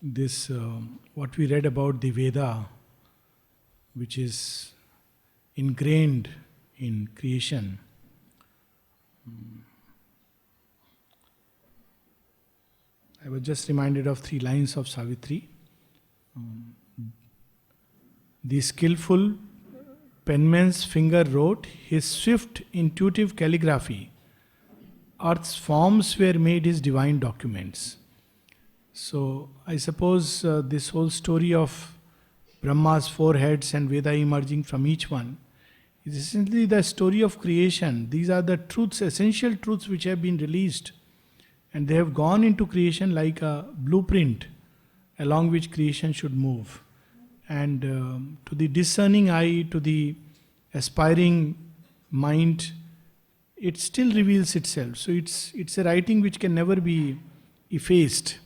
this what we read about the Veda, which is ingrained in creation. I was just reminded of 3 lines of Savitri. The skillful penman's finger wrote his swift, intuitive calligraphy. Earth's forms were made his divine documents. So I suppose this whole story of Brahma's 4 heads and Veda emerging from each one is essentially the story of creation. These are the truths, essential truths which have been released, and they have gone into creation like a blueprint along which creation should move. And to the discerning eye, to the aspiring mind, it still reveals itself. So it's a writing which can never be effaced,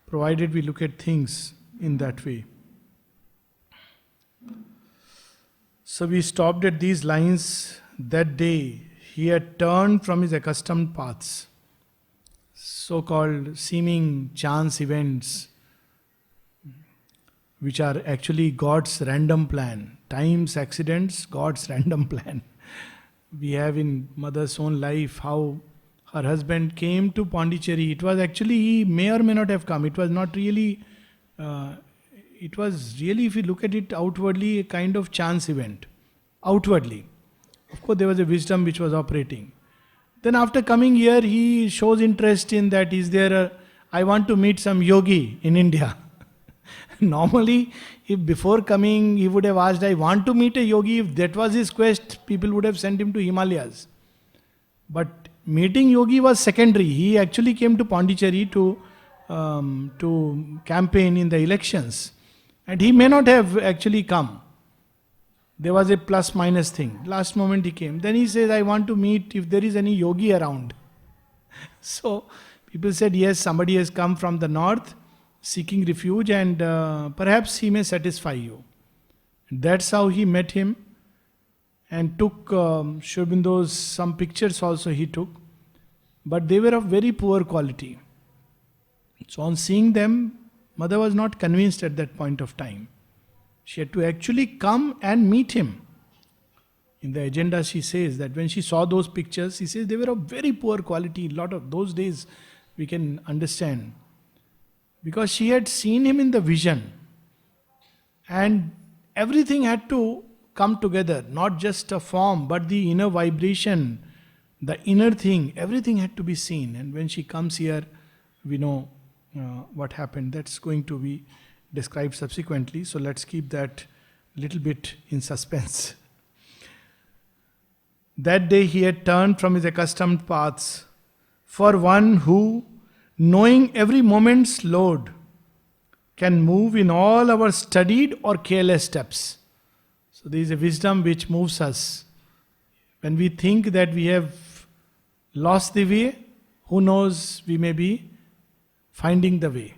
provided we look at things in that way. So we stopped at these lines. That day he had turned from his accustomed paths. So-called seeming chance events, which are actually God's random plan. Times, accidents, God's random plan. We have in mother's own life how her husband came to Pondicherry. It was actually, he may or may not have come. It was not really, it was really, if you look at it outwardly, a kind of chance event. Outwardly. Of course, there was a wisdom which was operating. Then after coming here, he shows interest in that. Is there a, I want to meet some yogi in India. Normally, if before coming he would have asked, I want to meet a yogi, if that was his quest, people would have sent him to Himalayas. But meeting yogi was secondary. He actually came to Pondicherry to campaign in the elections. And he may not have actually come. There was a plus minus thing. Last moment he came. Then he says, I want to meet if there is any yogi around. So people said, yes, somebody has come from the north seeking refuge, and perhaps he may satisfy you. That's how he met him and took Aurobindo, some pictures also he took, but they were of very poor quality. So on seeing them, mother was not convinced at that point of time. She had to actually come and meet him. In the agenda she says that when she saw those pictures, she says they were of very poor quality. A lot of those days we can understand. Because she had seen him in the vision. And everything had to come together. Not just a form, but the inner vibration, the inner thing, everything had to be seen. And when she comes here, we know what happened. That's going to be described subsequently. So let's keep that little bit in suspense. That day he had turned from his accustomed paths. For one who, knowing every moment's load, can move in all our studied or careless steps. So there is a wisdom which moves us. When we think that we have lost the way, who knows, we may be finding the way.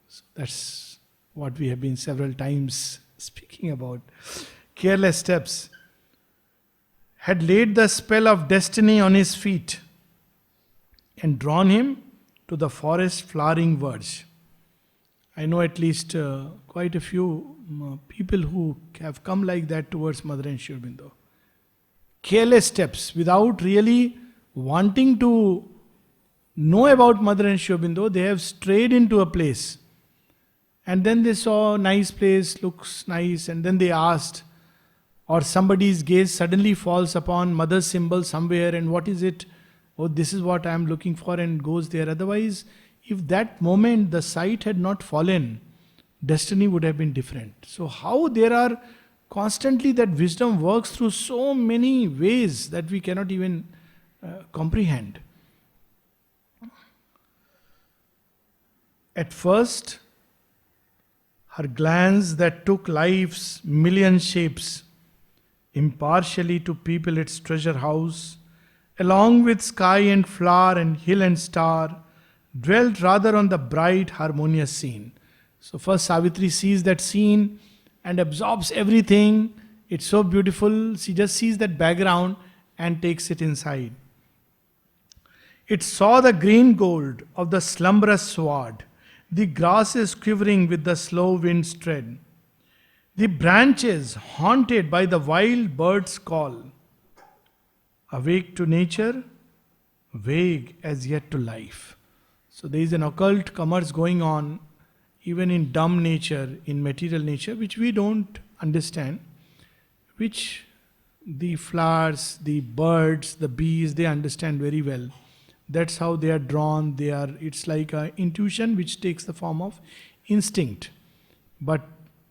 So that's what we have been several times speaking about. Careless steps. Had laid the spell of destiny on his feet and drawn him to the forest flowering verge. I know at least quite a few people who have come like that towards Mother and Aurobindo. Careless steps, without really wanting to know about Mother and Aurobindo, they have strayed into a place. And then they saw a nice place, looks nice, and then they asked, or somebody's gaze suddenly falls upon Mother's symbol somewhere, and what is it? Oh, this is what I am looking for, and goes there. Otherwise, if that moment the sight had not fallen, destiny would have been different. So how there are constantly that wisdom works through so many ways that we cannot even comprehend. At first, her glance that took life's million shapes, impartially to people its treasure house, along with sky and flower and hill and star, dwelt rather on the bright harmonious scene. So first Savitri sees that scene and absorbs everything. It's so beautiful. She just sees that background and takes it inside. It saw the green gold of the slumberous sward, The grasses quivering with the slow wind's tread. The branches haunted by the wild bird's call. Awake to nature, vague as yet to life. So there is an occult commerce going on even in dumb nature, in material nature, which we don't understand, which the flowers, the birds, the bees, they understand very well. That's how they are drawn. It's like an intuition which takes the form of instinct. But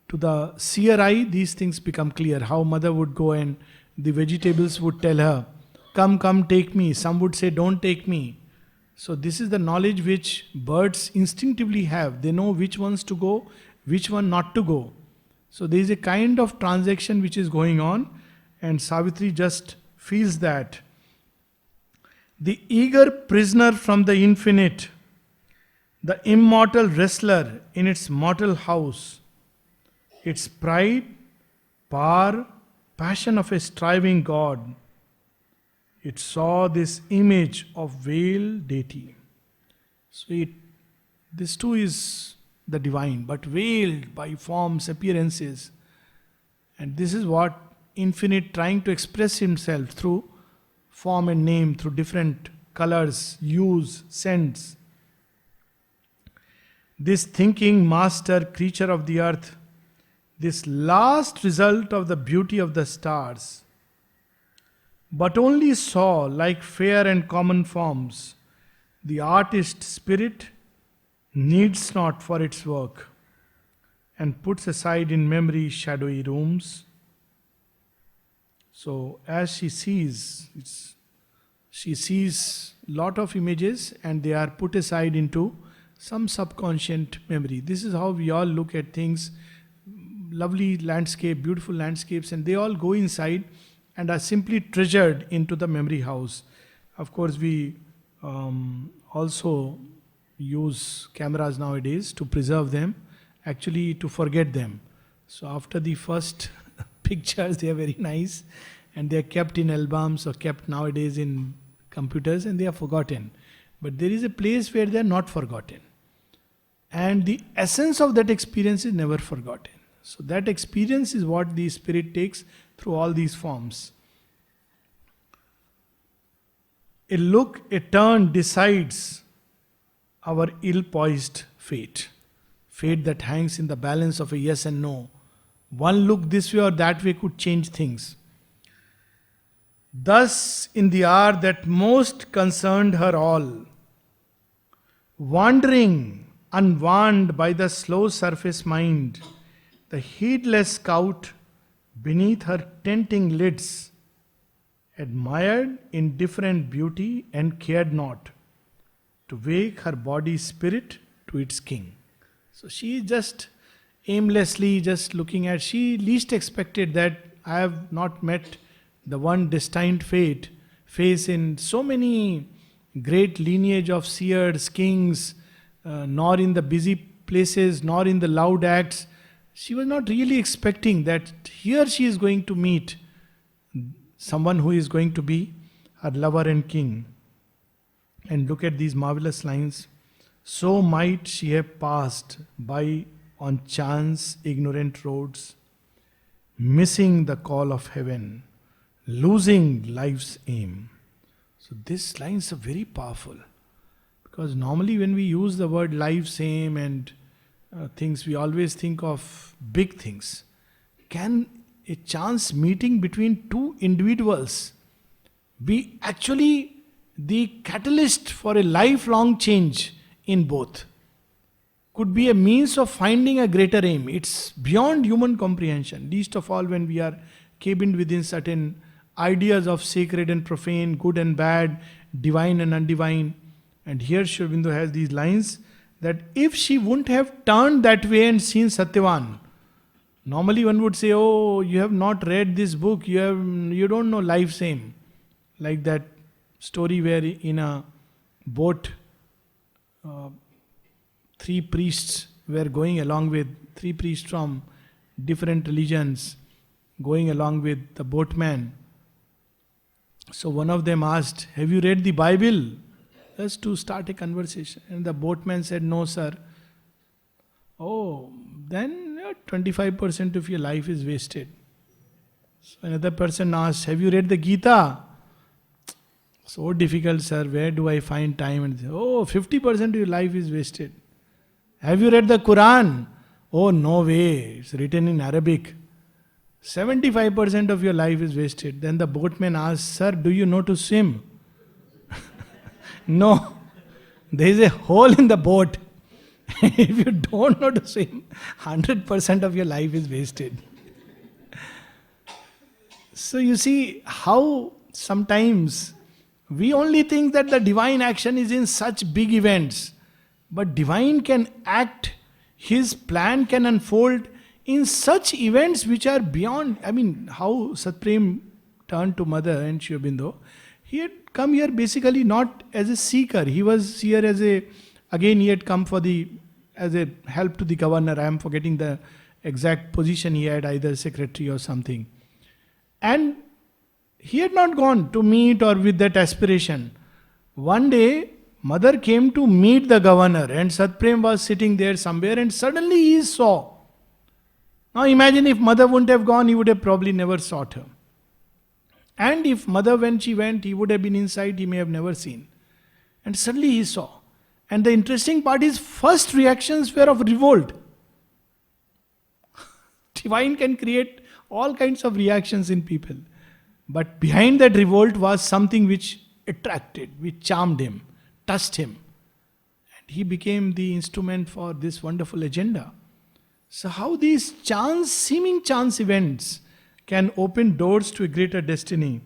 to the seer eye, these things become clear. How mother would go and the vegetables would tell her, come, come, take me. Some would say, don't take me. So this is the knowledge which birds instinctively have. They know which ones to go, which one not to go. So there is a kind of transaction which is going on, and Savitri just feels that. The eager prisoner from the infinite, the immortal wrestler in its mortal house, its pride, power, passion of a striving God, it saw this image of veiled deity. So this too is the divine, but veiled by forms, appearances. And this is what infinite trying to express himself through form and name, through different colors, hues, scents. This thinking master creature of the earth, this last result of the beauty of the stars, but only saw, like fair and common forms, the artist spirit needs not for its work, and puts aside in memory shadowy rooms. So as she sees lot of images, and they are put aside into some subconscious memory. This is how we all look at things, lovely landscape, beautiful landscapes, and they all go inside and are simply treasured into the memory house. Of course, we also use cameras nowadays to preserve them, actually to forget them. So after the first pictures, they are very nice, and they are kept in albums or kept nowadays in computers, and they are forgotten. But there is a place where they are not forgotten. And the essence of that experience is never forgotten. So that experience is what the spirit takes through all these forms. A look, a turn decides our ill-poised fate. Fate that hangs in the balance of a yes and no. One look this way or that way could change things. Thus, in the hour that most concerned her all, wandering, unwarned by the slow surface mind, the heedless scout beneath her tenting lids admired indifferent beauty and cared not to wake her body spirit to its king. So she is just aimlessly just looking at, she least expected that I have not met the one destined face in so many great lineage of seers, kings, nor in the busy places, nor in the loud acts. She was not really expecting that here she is going to meet someone who is going to be her lover and king. And look at these marvelous lines. So might she have passed by on chance ignorant roads, missing the call of heaven, losing life's aim. So these lines are very powerful, because normally when we use the word life's aim and things, we always think of big things. Can a chance meeting between two individuals be actually the catalyst for a lifelong change in both? Could be a means of finding a greater aim. It's beyond human comprehension, least of all when we are cabined within certain ideas of sacred and profane, good and bad, divine and undivine. And here Sri Aurobindo has these lines that if she wouldn't have turned that way and seen Satyavan, normally one would say, oh, you have not read this book, you don't know life's aim. Like that story where in a boat, three priests were going along with, three priests from different religions going along with the boatman. So one of them asked, have you read the Bible? Just to start a conversation. And the boatman said, no sir, then 25% of your life is wasted. So another person asked, have you read the Gita? So difficult, sir. Where do I find time? And say, oh, 50% of your life is wasted. Have you read the Quran? Oh, no way. It's written in Arabic. 75% of your life is wasted. Then the boatman asked, sir, do you know to swim? No. There is a hole in the boat. If you don't know to swim, 100% of your life is wasted. So you see how sometimes we only think that the divine action is in such big events. But divine can act, his plan can unfold in such events which are beyond. I mean, how Satprem turned to mother and Aurobindo. He had come here basically not as a seeker. He was here as a, again he had come for as a help to the governor. I am forgetting the exact position he had, either secretary or something. And he had not gone to meet or with that aspiration. One day, mother came to meet the governor and Satprem was sitting there somewhere and suddenly he saw. Now imagine if mother wouldn't have gone, he would have probably never sought her. And if mother, when she went, he would have been inside, he may have never seen. And suddenly he saw. And the interesting part is, first reactions were of revolt. Divine can create all kinds of reactions in people. But behind that revolt was something which attracted, which charmed him, touched him. And he became the instrument for this wonderful agenda. So how these seeming chance events can open doors to a greater destiny.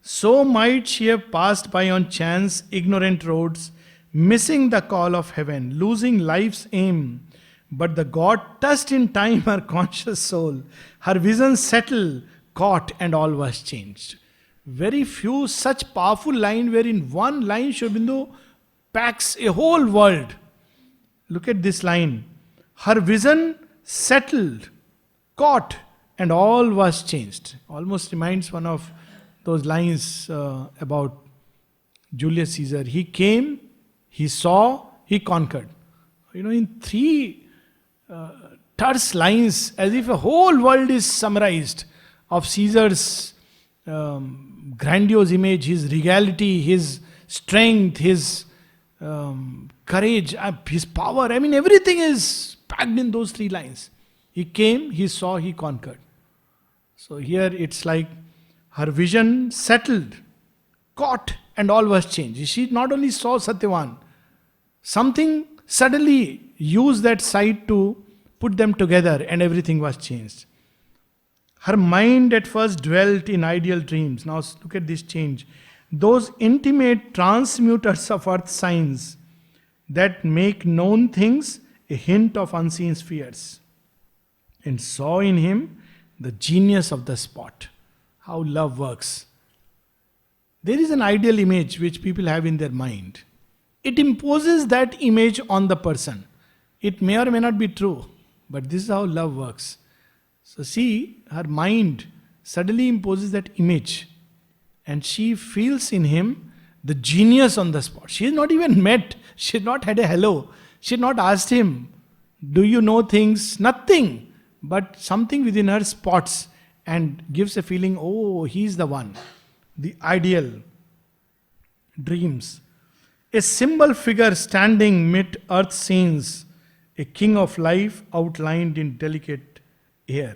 So might she have passed by on chance ignorant roads, missing the call of heaven, losing life's aim. But the God touched in time her conscious soul. Her vision settled, caught, and all was changed. Very few such powerful lines where in one line Aurobindo packs a whole world. Look at this line. Her vision settled, caught, and all was changed. Almost reminds one of those lines about Julius Caesar. He came, he saw, he conquered. In three terse lines, as if a whole world is summarized of Caesar's grandiose image, his regality, his strength, his courage, his power. I mean, everything is packed in those three lines. He came, he saw, he conquered. So here it's like her vision settled, caught, and all was changed. She not only saw Satyavan, something suddenly used that sight to put them together and everything was changed. Her mind at first dwelt in ideal dreams. Now look at this change. Those intimate transmuters of earth signs that make known things a hint of unseen spheres. And saw in him the genius of the spot. How love works. There is an ideal image which people have in their mind. It imposes that image on the person. It may or may not be true, but this is how love works. So see, her mind suddenly imposes that image and she feels in him the genius on the spot. She has not even met, she has not had a hello, she has not asked him, do you know things? Nothing, but something within her spots and gives a feeling, oh, he's the one. The ideal. Dreams. A symbol figure standing mid earth scenes, a king of life outlined in delicate air.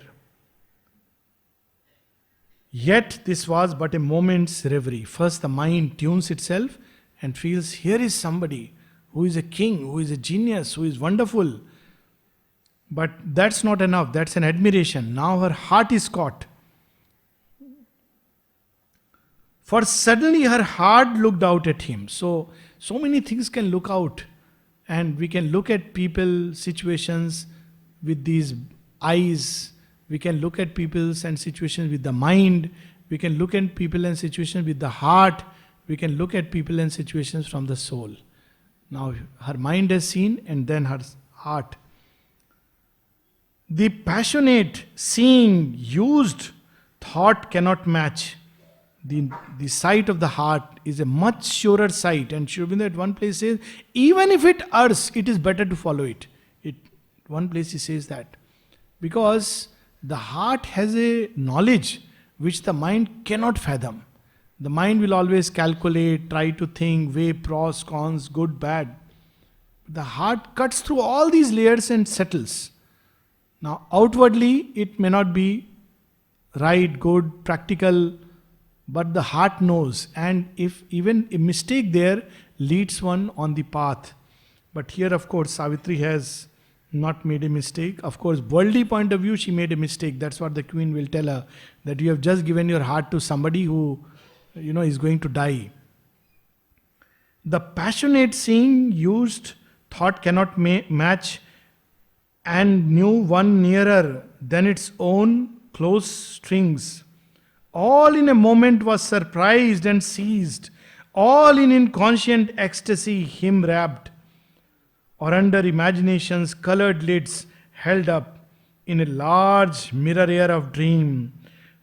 Yet this was but a moment's reverie. First the mind tunes itself and feels here is somebody who is a king, who is a genius, who is wonderful. But that's not enough, that's an admiration. Now her heart is caught. For suddenly her heart looked out at him. So many things can look out. And we can look at people, situations with these eyes. We can look at people and situations with the mind. We can look at people and situations with the heart. We can look at people and situations from the soul. Now her mind has seen and then her heart. The passionate, seeing, used thought cannot match. The sight of the heart is a much surer sight. And Aurobindo at one place says, even if it errs, it is better to follow it. one place he says that. Because the heart has a knowledge which the mind cannot fathom. The mind will always calculate, try to think, weigh pros, cons, good, bad. The heart cuts through all these layers and settles. Now, outwardly, it may not be right, good, practical, but the heart knows. And if even a mistake there leads one on the path. But here, of course, Savitri has not made a mistake. Of course, worldly point of view, she made a mistake. That's what the queen will tell her, that you have just given your heart to somebody who, is going to die. The passionate seeing used thought cannot match, and knew one nearer than its own close strings. All in a moment was surprised and seized, all in inconscient ecstasy him wrapped, or under imagination's colored lids held up in a large mirror air of dream,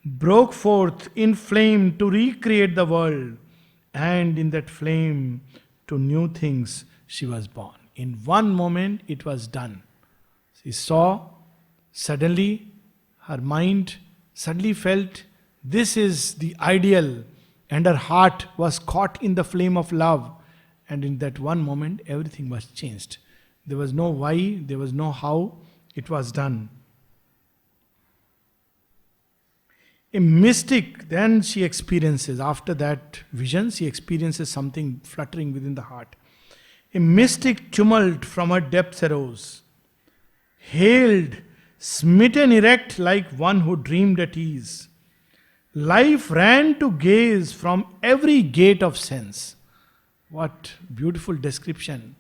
broke forth in flame to recreate the world, and in that flame to new things she was born. In one moment it was done. She saw, suddenly her mind suddenly felt this is the ideal, and her heart was caught in the flame of love, and in that one moment everything was changed. There was no why, there was no how, it was done. A mystic, then she experiences, after that vision, she experiences something fluttering within the heart. A mystic tumult from her depths arose, hailed, smitten erect like one who dreamed at ease. Life ran to gaze from every gate of sense. What beautiful description.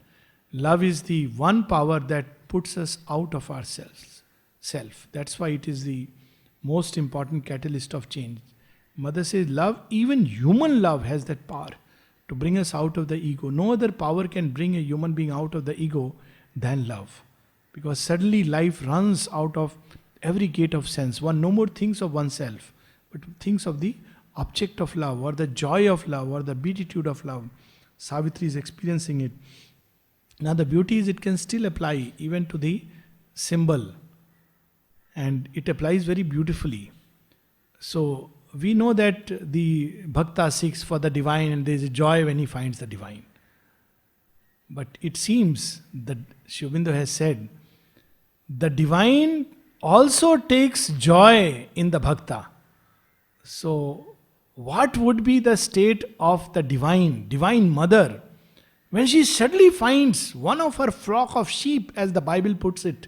Love is the one power that puts us out of ourselves. Self. That's why it is the most important catalyst of change. Mother says love, even human love has that power to bring us out of the ego. No other power can bring a human being out of the ego than love. Because suddenly life runs out of every gate of sense. One no more thinks of oneself, but thinks of the object of love, or the joy of love, or the beatitude of love. Savitri is experiencing it. Now the beauty is it can still apply even to the symbol. And it applies very beautifully. So we know that the bhakta seeks for the divine, and there is a joy when he finds the divine. But it seems that Aurobindo has said, the divine also takes joy in the bhakta. So what would be the state of the divine mother, when she suddenly finds one of her flock of sheep, as the Bible puts it?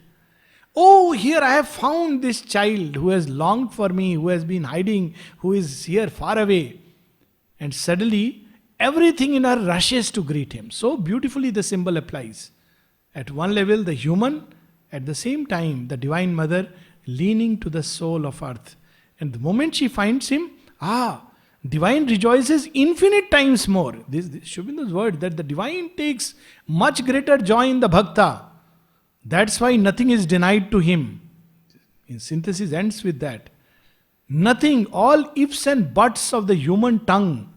Oh, here I have found this child who has longed for me, who has been hiding, who is here far away. And suddenly, everything in her rushes to greet him. So beautifully the symbol applies. At one level, the human, at the same time, the Divine Mother leaning to the soul of earth. And the moment she finds him, divine rejoices infinite times more. This Aurobindo's word, that the divine takes much greater joy in the bhakta. That's why nothing is denied to him. In synthesis ends with that. Nothing, all ifs and buts of the human tongue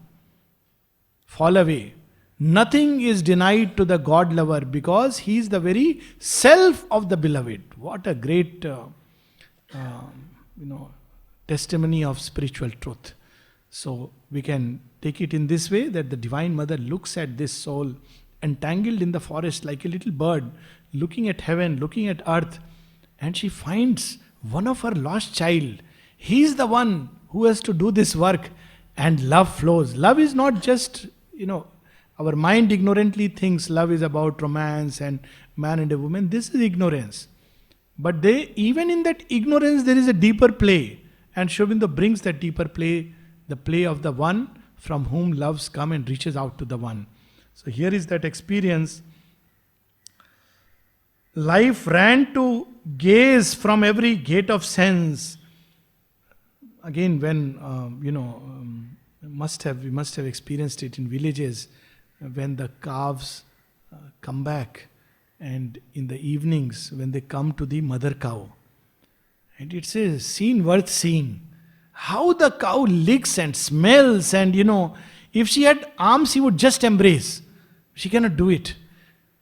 fall away. Nothing is denied to the God lover, because he is the very self of the beloved. What a great testimony of spiritual truth. So we can take it in this way, that the Divine Mother looks at this soul entangled in the forest like a little bird, looking at heaven, looking at earth, and she finds one of her lost child. He is the one who has to do this work, and love flows. Love is not just, our mind ignorantly thinks love is about romance and man and a woman. This is ignorance. But even in that ignorance, there is a deeper play. And Aurobindo brings that deeper play, the play of the one from whom loves come and reaches out to the one. So here is that experience. Life ran to gaze from every gate of sense. Again, when, we must have experienced it in villages, when the calves come back, and in the evenings when they come to the mother cow. And it's a scene worth seeing. How the cow licks and smells, and if she had arms, she would just embrace. She cannot do it.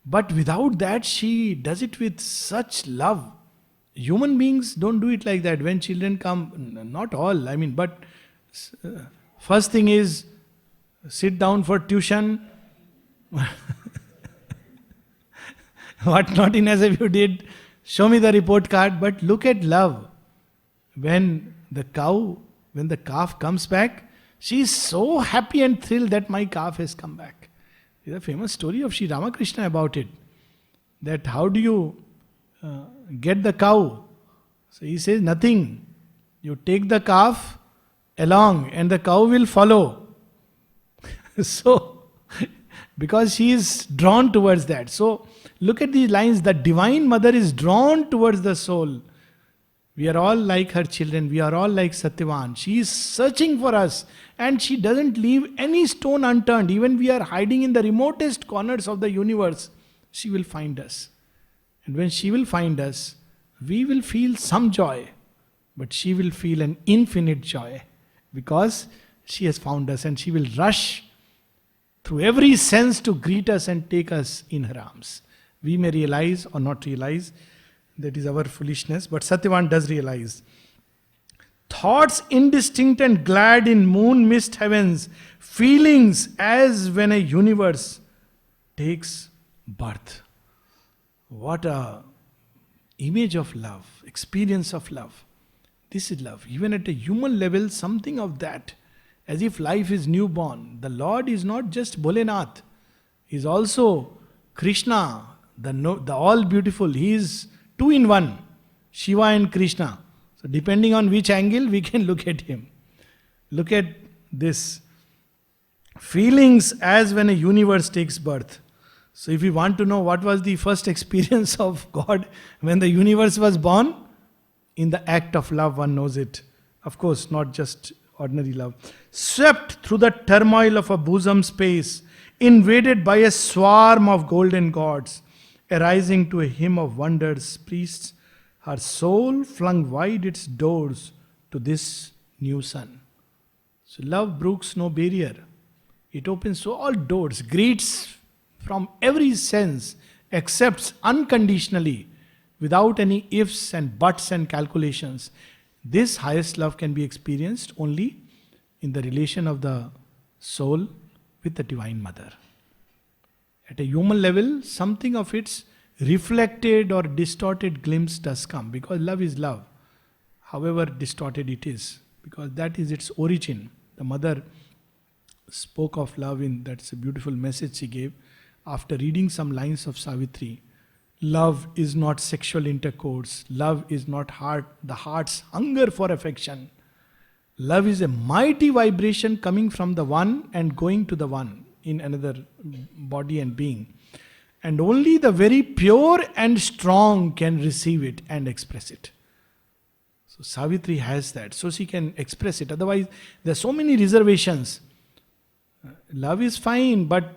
But without that, she does it with such love. Human beings don't do it like that. When children come, not all, but first thing is sit down for tuition. What naughtiness have you did? Show me the report card. But look at love. When the calf comes back, she is so happy and thrilled that my calf has come back. There's a famous story of Sri Ramakrishna about it. That how do you get the cow? So he says, nothing. You take the calf along and the cow will follow. So, because she is drawn towards that. So, look at these lines. The Divine Mother is drawn towards the soul. We are all like her children. We are all like Satyavan. She is searching for us. And she doesn't leave any stone unturned. Even we are hiding in the remotest corners of the universe, she will find us. And when she will find us, we will feel some joy. But she will feel an infinite joy. Because she has found us and she will rush through every sense to greet us and take us in her arms. We may realize or not realize, that is our foolishness, but Satyavan does realize. Thoughts indistinct and glad in moon mist heavens, feelings as when a universe takes birth. What a image of love, experience of love. This is love. Even at a human level, something of that. As if life is newborn. The Lord is not just Bholenath. He is also Krishna, the all beautiful. He is two in one, Shiva and Krishna. So depending on which angle we can look at him. Look at this. Feelings as when a universe takes birth. So if you want to know what was the first experience of God when the universe was born, in the act of love one knows it. Of course, not just ordinary love. Swept through the turmoil of a bosom space, invaded by a swarm of golden gods, arising to a hymn of wonders, priests, her soul flung wide its doors to this new sun. So love brooks no barrier. It opens to all doors, greets from every sense, accepts unconditionally, without any ifs and buts and calculations. This highest love can be experienced only in the relation of the soul with the Divine Mother. At a human level, something of its reflected or distorted glimpse does come, because love is love, however distorted it is, because that is its origin. The mother spoke of love that's a beautiful message she gave after reading some lines of Savitri. Love is not sexual intercourse. Love is not the heart's hunger for affection. Love is a mighty vibration coming from the one and going to the one in another body and being. And only the very pure and strong can receive it and express it. So Savitri has that, so she can express it. Otherwise, there are so many reservations. Love is fine, but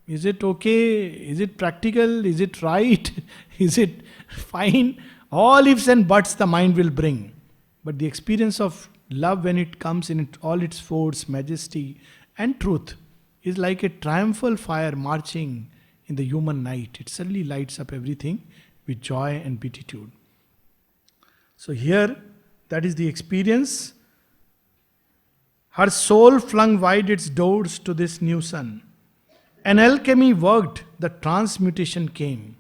is it okay? Is it practical? Is it right? Is it fine? All ifs and buts the mind will bring. But the experience of love, when it comes in all its force, majesty and truth, is like a triumphal fire marching in the human night. It suddenly lights up everything with joy and beatitude. So here, that is the experience. Her soul flung wide its doors to this new sun. An alchemy worked, the transmutation came.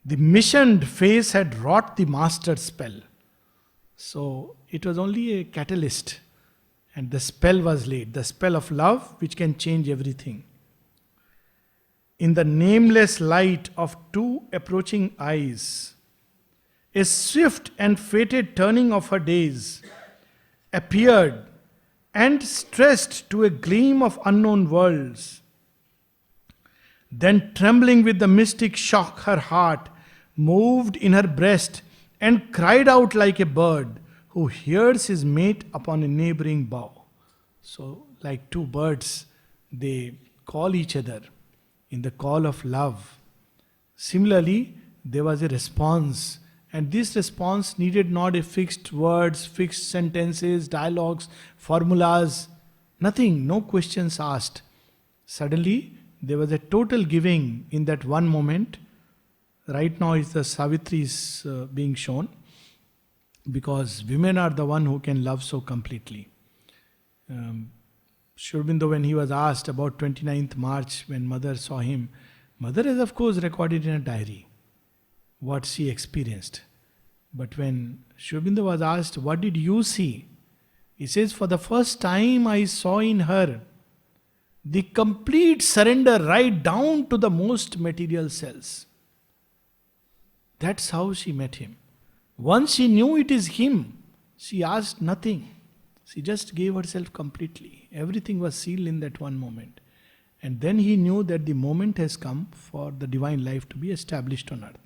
The missioned face had wrought the master spell. So it was only a catalyst, and the spell was laid, the spell of love which can change everything. In the nameless light of two approaching eyes, a swift and fated turning of her days appeared and stressed to a gleam of unknown worlds. Then, trembling with the mystic shock, her heart moved in her breast and cried out like a bird who hears his mate upon a neighboring bough. So, like two birds, they call each other in the call of love. Similarly, there was a response, and this response needed not a fixed words, fixed sentences, dialogues, formulas, nothing, no questions asked. Suddenly, There was a total giving in that one moment. Right now is the Savitri's being shown, because women are the one who can love so completely. Sri Aurobindo, when he was asked about 29th March, when mother saw him, mother has of course recorded in a diary what she experienced. But when Sri Aurobindo was asked, what did you see? He says, for the first time I saw in her the complete surrender right down to the most material cells. That's how she met him. Once she knew it is him, she asked nothing. She just gave herself completely. Everything was sealed in that one moment. And then he knew that the moment has come for the divine life to be established on earth.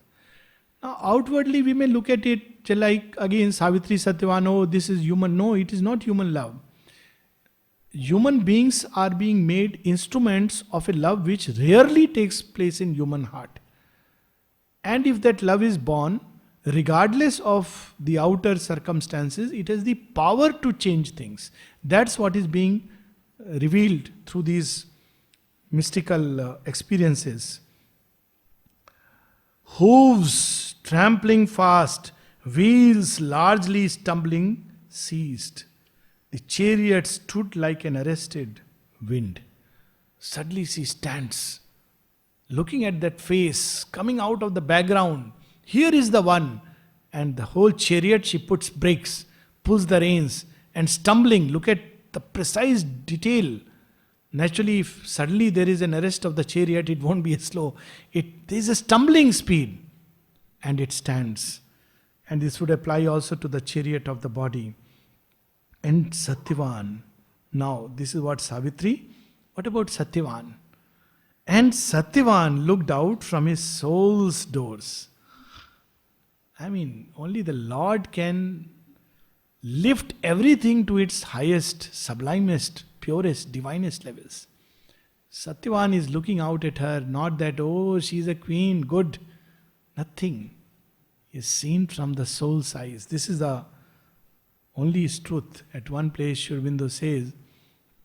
Now, outwardly we may look at it like, again, Savitri, Satyavan, oh, this is human. No, it is not human love. Human beings are being made instruments of a love which rarely takes place in human heart. And if that love is born, regardless of the outer circumstances, it has the power to change things. That's what is being revealed through these mystical experiences. Hooves trampling fast, wheels largely stumbling, ceased. The chariot stood like an arrested wind. Suddenly she stands, looking at that face coming out of the background. Here is the one. And the whole chariot, she puts brakes, pulls the reins, and stumbling, look at the precise detail. Naturally, if suddenly there is an arrest of the chariot, it won't be a slow. There is a stumbling speed. And it stands. And this would apply also to the chariot of the body. And Satyavan. Now, this is what Savitri. What about Satyavan? And Satyavan looked out from his soul's doors. I mean, only the Lord can lift everything to its highest, sublimest, purest, divinest levels. Satyavan is looking out at her, not that, oh, she's a queen, good. Nothing. He is seen from the soul's eyes. This is the only truth. At one place, Sri Aurobindo says,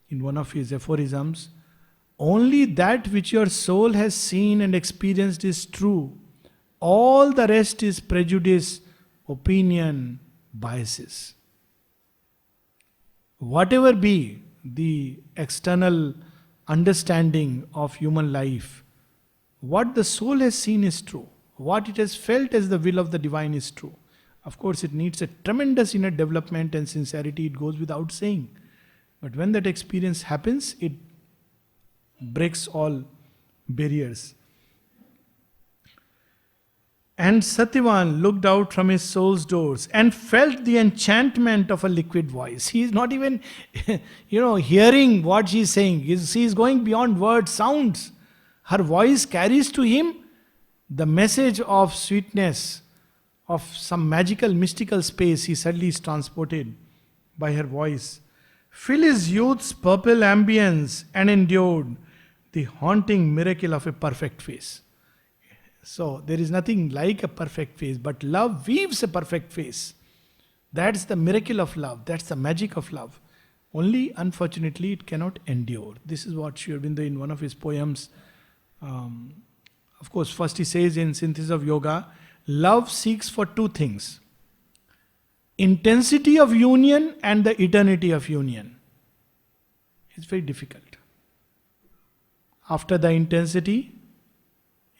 in one of his aphorisms, only that which your soul has seen and experienced is true. All the rest is prejudice, opinion, biases. Whatever be the external understanding of human life, what the soul has seen is true. What it has felt as the will of the divine is true. Of course, it needs a tremendous inner development and sincerity, it goes without saying. But when that experience happens, it breaks all barriers. And Satyavan looked out from his soul's doors and felt the enchantment of a liquid voice. He is not even, hearing what she is saying. She is going beyond words, sounds. Her voice carries to him the message of sweetness, of some magical, mystical space. He suddenly is transported by her voice. Fill his youth's purple ambience and endured the haunting miracle of a perfect face. So there is nothing like a perfect face, but love weaves a perfect face. That's the miracle of love. That's the magic of love. Only, unfortunately, it cannot endure. This is what Sri Aurobindo in one of his poems, of course, first he says in Synthesis of Yoga, love seeks for two things. Intensity of union and the eternity of union. It's very difficult. After the intensity,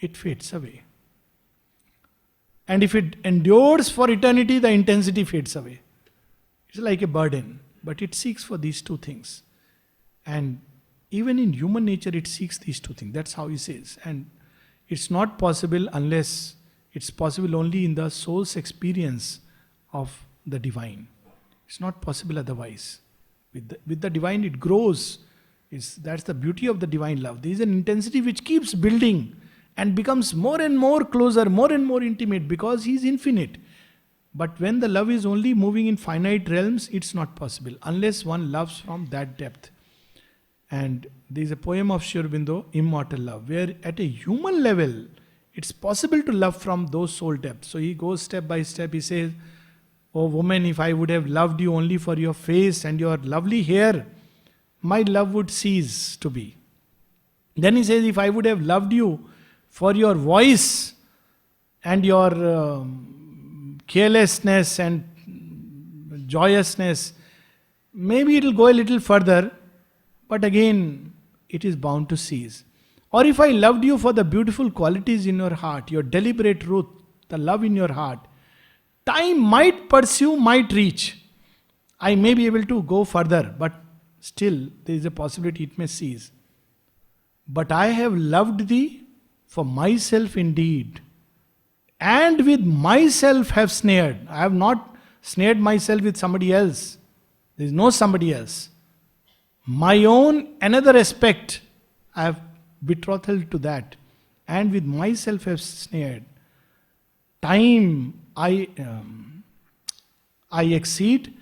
it fades away. And if it endures for eternity, the intensity fades away. It's like a burden, but it seeks for these two things. And even in human nature, it seeks these two things. That's how he says. And it's not possible unless it's possible only in the soul's experience of the divine. It's not possible otherwise. With the divine, it grows. That's the beauty of the divine love. There is an intensity which keeps building and becomes more and more closer, more and more intimate, because he is infinite. But when the love is only moving in finite realms, it's not possible unless one loves from that depth. And there is a poem of Sri Aurobindo, Immortal Love, where at a human level, it's possible to love from those soul depths. So he goes step by step. He says, oh woman, if I would have loved you only for your face and your lovely hair, my love would cease to be. Then he says, if I would have loved you for your voice and your carelessness and joyousness, maybe it will go a little further, but again, it is bound to cease. Or if I loved you for the beautiful qualities in your heart, your deliberate truth, the love in your heart, time might pursue, might reach. I may be able to go further, but still there is a possibility it may cease. But I have loved thee for myself indeed, and with myself have snared. I have not snared myself with somebody else. There is no somebody else. My own another aspect, I have betrothed to that, and with myself have snared. Time I exceed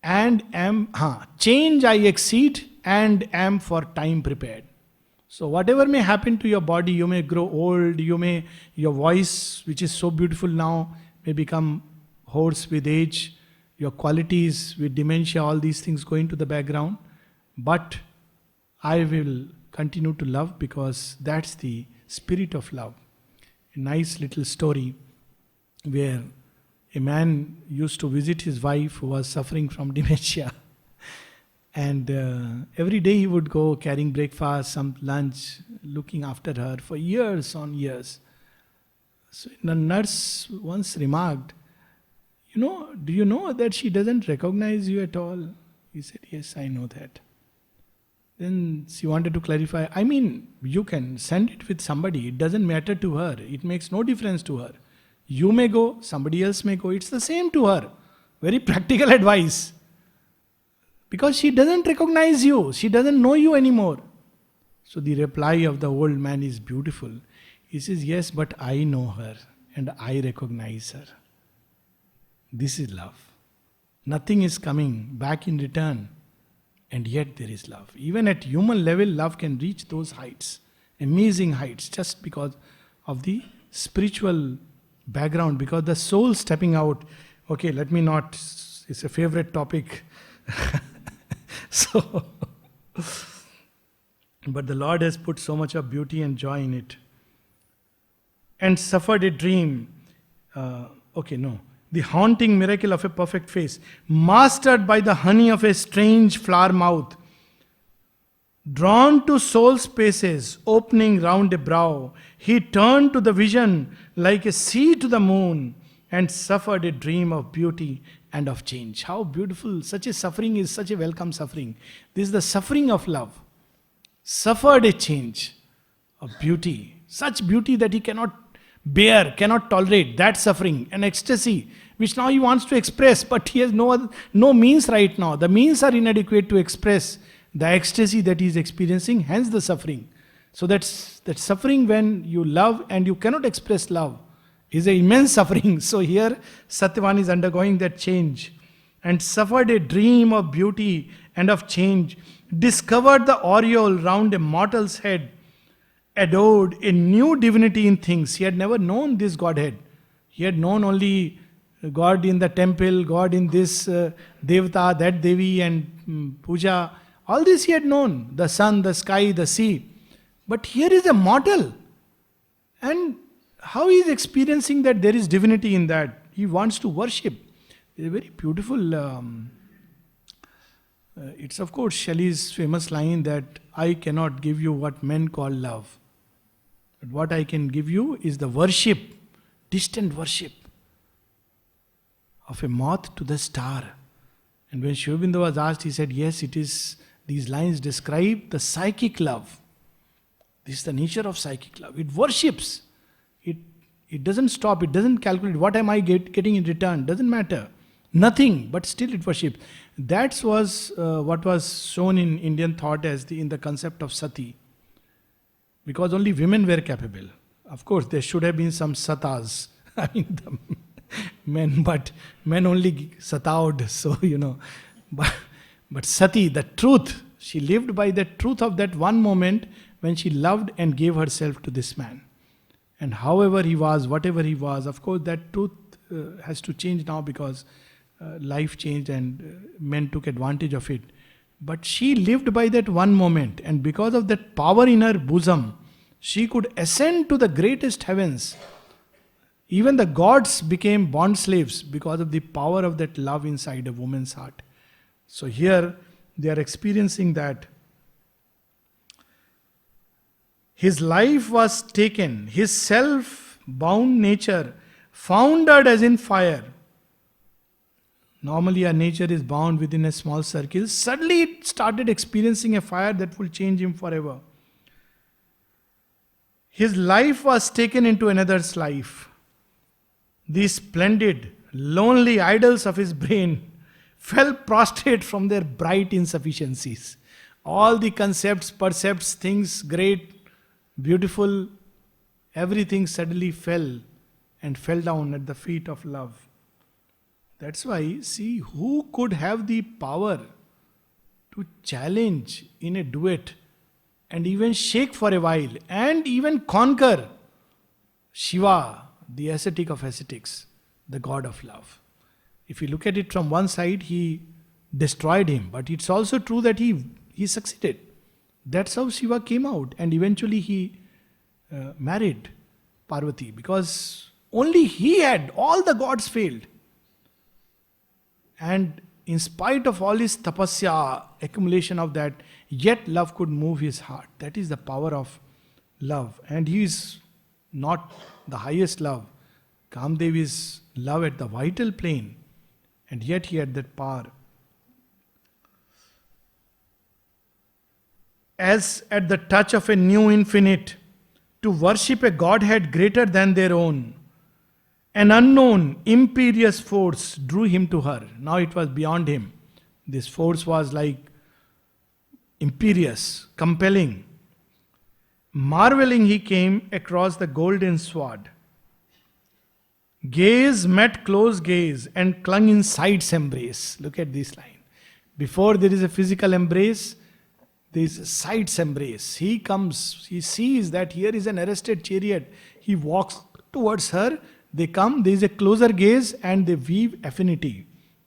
and am change I exceed and am for time prepared. So whatever may happen to your body, you may grow old, your voice, which is so beautiful now, may become hoarse with age, your qualities with dementia, all these things go into the background. But I will continue to love, because that's the spirit of love. A nice little story where a man used to visit his wife who was suffering from dementia. And every day he would go carrying breakfast, some lunch, looking after her for years on years. So the nurse once remarked, do you know that she doesn't recognize you at all? He said, yes, I know that. Then she wanted to clarify, you can send it with somebody. It doesn't matter to her. It makes no difference to her. You may go, somebody else may go. It's the same to her. Very practical advice. Because she doesn't recognize you. She doesn't know you anymore. So the reply of the old man is beautiful. He says, yes, but I know her and I recognize her. This is love. Nothing is coming back in return. And yet there is love. Even at human level, love can reach those heights. Amazing heights. Just because of the spiritual background. Because the soul stepping out. Okay, let me not. It's a favorite topic. But the Lord has put so much of beauty and joy in it. And suffered a dream. The haunting miracle of a perfect face, mastered by the honey of a strange flower mouth, drawn to soul spaces, opening round a brow, he turned to the vision like a sea to the moon, and suffered a dream of beauty and of change. How beautiful! Such a suffering is such a welcome suffering. This is the suffering of love. Suffered a change of beauty, such beauty that he cannot bear, cannot tolerate. That suffering, an ecstasy, which now he wants to express, but he has no means right now. The means are inadequate to express the ecstasy that he is experiencing, hence the suffering. So that suffering when you love and you cannot express love is an immense suffering. So here Satyavan is undergoing that change. And suffered a dream of beauty and of change, discovered the aureole round a mortal's head, adored a new divinity in things. He had never known this Godhead. He had known only God in the temple, God in this Devata, that Devi and Puja. All this he had known. The sun, the sky, the sea. But here is a mortal. And how he is experiencing that there is divinity in that. He wants to worship. It's a very beautiful... it's of course Shelley's famous line that I cannot give you what men call love. But what I can give you is the worship, distant worship of a moth to the star. And when Aurobindo was asked, he said, yes, it is, these lines describe the psychic love. This is the nature of psychic love. It worships. It doesn't stop. It doesn't calculate what am I getting in return. Doesn't matter. Nothing, but still it worships. That was what was shown in Indian thought as in the concept of sati. Because only women were capable. Of course, there should have been some satas. The men, but men only satawed. So, But sati, the truth, she lived by the truth of that one moment when she loved and gave herself to this man. And however he was, whatever he was, of course that truth has to change now because life changed and men took advantage of it. But she lived by that one moment, and because of that power in her bosom, she could ascend to the greatest heavens. Even the gods became bond slaves because of the power of that love inside a woman's heart. So here they are experiencing that. His life was taken, his self-bound nature foundered as in fire. Normally our nature is bound within a small circle. Suddenly it started experiencing a fire that will change him forever. His life was taken into another's life. These splendid, lonely idols of his brain fell prostrate from their bright insufficiencies. All the concepts, percepts, things great, beautiful, everything suddenly fell and fell down at the feet of love. That's why, see, who could have the power to challenge in a duet and even shake for a while and even conquer Shiva, the ascetic of ascetics, the god of love? If you look at it from one side, he destroyed him, but it's also true that he succeeded. That's how Shiva came out, and eventually he married Parvati, because only he had, all the gods failed. And in spite of all his tapasya, accumulation of that, yet love could move his heart. That is the power of love. And he is not the highest love. Kamdev is love at the vital plane. And yet he had that power. As at the touch of a new infinite, to worship a Godhead greater than their own, an unknown, imperious force drew him to her. Now it was beyond him. This force was like imperious, compelling. Marveling, he came across the golden sward. Gaze met close gaze and clung in side's embrace. Look at this line. Before there is a physical embrace, there is a side's embrace. He comes, he sees that here is an arrested chariot. He walks towards her. They come, there is a closer gaze, and they weave affinity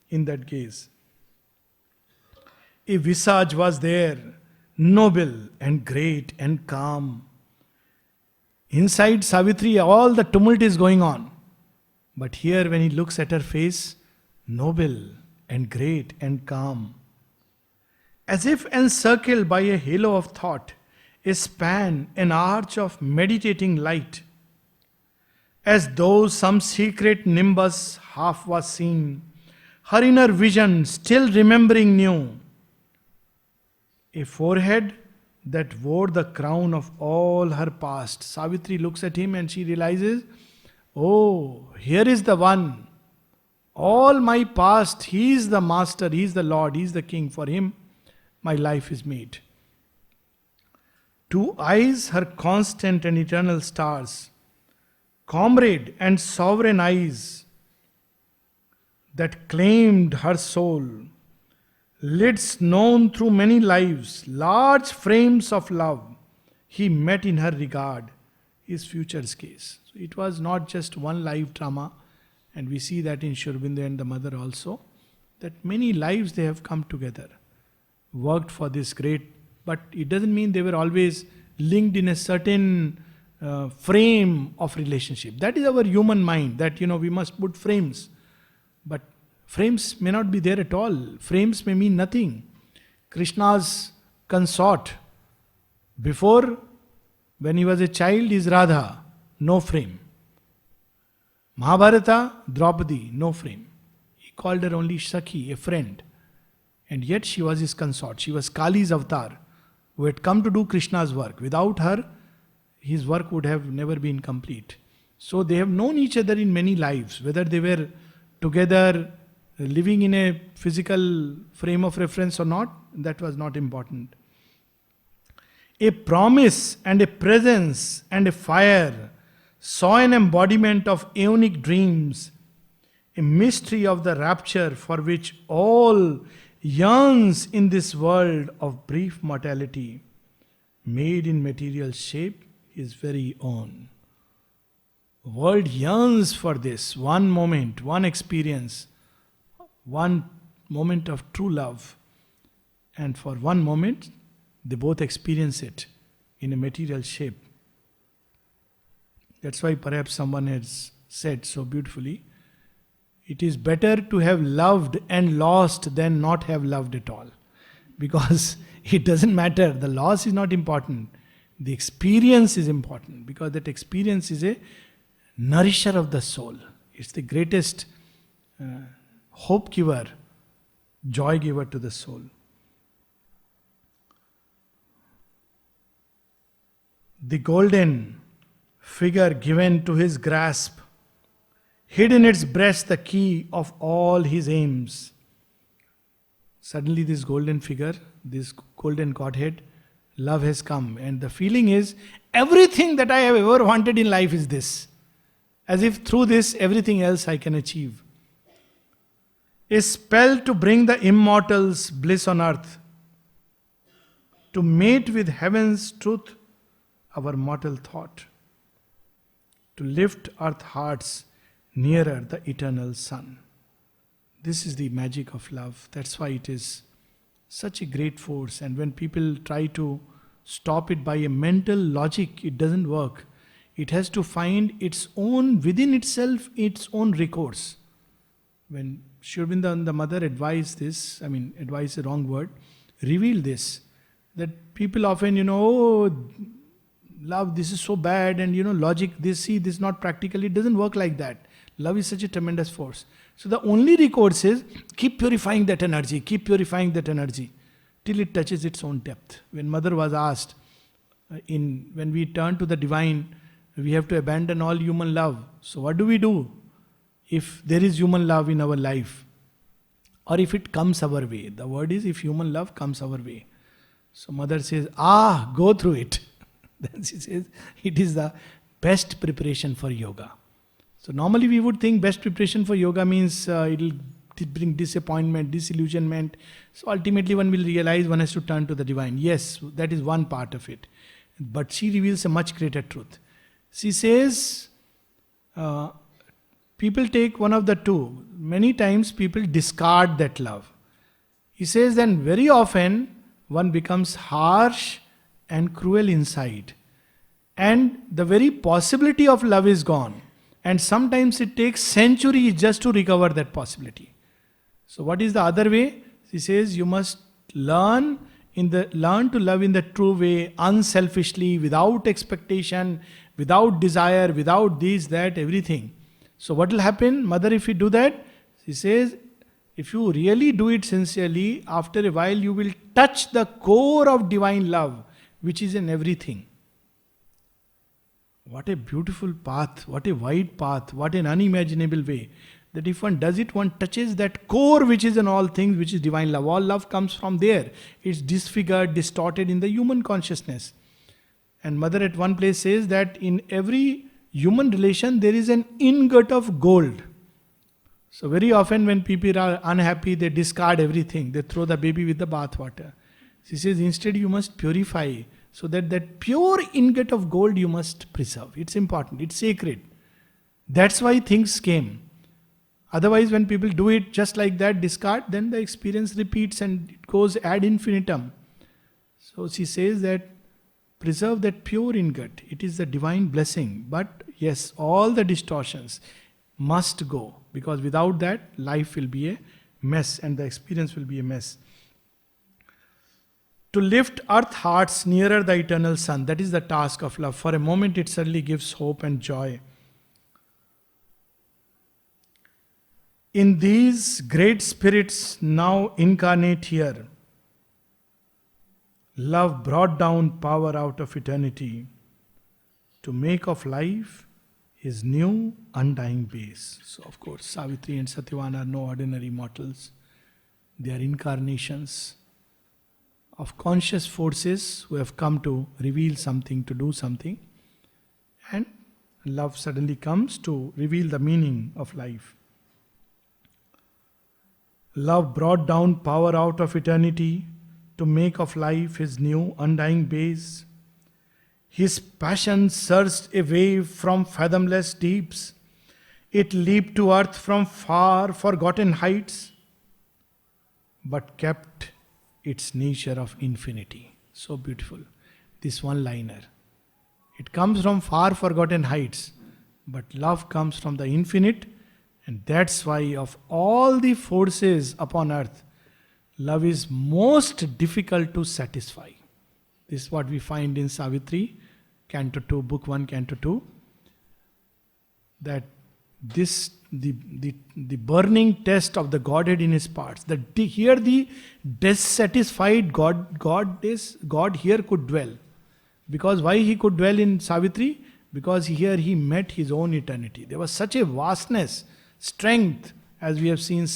in that gaze. A visage was there, noble and great and calm. Inside Savitri, all the tumult is going on. But here, when he looks at her face, noble and great and calm. As if encircled by a halo of thought, a span, an arch of meditating light. As though some secret nimbus half was seen, her inner vision still remembering new. A forehead that wore the crown of all her past. Savitri looks at him and she realizes, oh, here is the one. All my past, he is the master, he is the Lord, he is the king. For him, my life is made. To eyes, her constant and eternal stars. Comrade and sovereign eyes that claimed her soul, lids known through many lives, large frames of love, he met in her regard, his future's case. So it was not just one life drama, and we see that in Aurobindo and the mother also, that many lives they have come together, worked for this great, but it doesn't mean they were always linked in a certain frame of relationship. That is our human mind, that we must put frames. But frames may not be there at all. Frames may mean nothing. Krishna's consort, before, when he was a child, is Radha, no frame. Mahabharata, Draupadi, no frame. He called her only Sakhi, a friend. And yet she was his consort. She was Kali's avatar, who had come to do Krishna's work. Without her, his work would have never been complete. So they have known each other in many lives, whether they were together, living in a physical frame of reference or not, that was not important. A promise and a presence and a fire saw an embodiment of aeonic dreams, a mystery of the rapture for which all yearns in this world of brief mortality, made in material shape, his very own. The world yearns for this one moment, one experience, one moment of true love. And for one moment, they both experience it in a material shape. That's why perhaps someone has said so beautifully, it is better to have loved and lost than not have loved at all. Because it doesn't matter, the loss is not important. The experience is important, because that experience is a nourisher of the soul. It's the greatest hope giver, joy giver to the soul. The golden figure given to his grasp hid in its breast the key of all his aims. Suddenly this golden figure, this golden Godhead, love has come. And the feeling is, everything that I have ever wanted in life is this. As if through this, everything else I can achieve. A spell to bring the immortals bliss on earth. To mate with heaven's truth, our mortal thought. To lift earth hearts nearer the eternal sun. This is the magic of love. That's why it is such a great force. And when people try to stop it by a mental logic, it doesn't work. It has to find its own, within itself, its own recourse. When Sri Aurobindo and the mother advised this, advise the wrong word, reveal this, that people often, love, this is so bad, and logic, this is not practical. It doesn't work like that. Love is such a tremendous force. So the only recourse is, keep purifying that energy, till it touches its own depth. When mother was asked, when we turn to the divine, we have to abandon all human love. So what do we do if there is human love in our life? Or if it comes our way. The word is, if human love comes our way. So mother says, go through it. Then she says, it is the best preparation for yoga. So normally we would think best preparation for yoga means it will bring disappointment, disillusionment. So ultimately one will realize one has to turn to the divine. Yes, that is one part of it. But she reveals a much greater truth. She says, people take one of the two. Many times people discard that love. He says then very often one becomes harsh and cruel inside. And the very possibility of love is gone. And sometimes it takes centuries just to recover that possibility. So what is the other way? She says you must learn to love in the true way, unselfishly, without expectation, without desire, without this, that, everything. So what will happen, mother, if you do that? She says, if you really do it sincerely, after a while you will touch the core of divine love, which is in everything. What a beautiful path, what a wide path, what an unimaginable way. That if one does it, one touches that core which is in all things, which is divine love. All love comes from there. It's disfigured, distorted in the human consciousness. And mother at one place says that in every human relation there is an ingot of gold. So very often when people are unhappy, they discard everything. They throw the baby with the bath water. She says instead you must purify. So that pure ingot of gold you must preserve. It's important. It's sacred. That's why things came. Otherwise, when people do it just like that, discard, then the experience repeats and it goes ad infinitum. So she says that preserve that pure ingot. It is the divine blessing. But yes, all the distortions must go. Because without that, life will be a mess and the experience will be a mess. To lift earth hearts nearer the eternal sun. That is the task of love. For a moment it suddenly gives hope and joy. In these great spirits now incarnate here, love brought down power out of eternity to make of life his new undying base. So of course Savitri and Satyavan are no ordinary mortals. They are incarnations of conscious forces who have come to reveal something, to do something. And love suddenly comes to reveal the meaning of life. Love brought down power out of eternity to make of life his new undying base. His passion surged a wave from fathomless deeps. It leaped to earth from far forgotten heights, but kept its nature of infinity. So beautiful. This one liner. It comes from far forgotten heights, but love comes from the infinite, and that's why, of all the forces upon earth, love is most difficult to satisfy. This is what we find in Savitri, Canto 2, Book 1, Canto 2. That this, the burning test of the Godhead in his parts. That here the dissatisfied God here could dwell. Because why he could dwell in Savitri? Because here he met his own eternity. There was such a vastness, strength, as we have seen.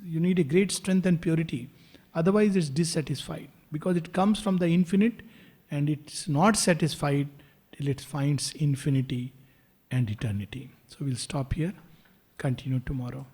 You need a great strength and purity. Otherwise it's dissatisfied. Because it comes from the infinite and it's not satisfied till it finds infinity and eternity. So we'll stop here, continue tomorrow.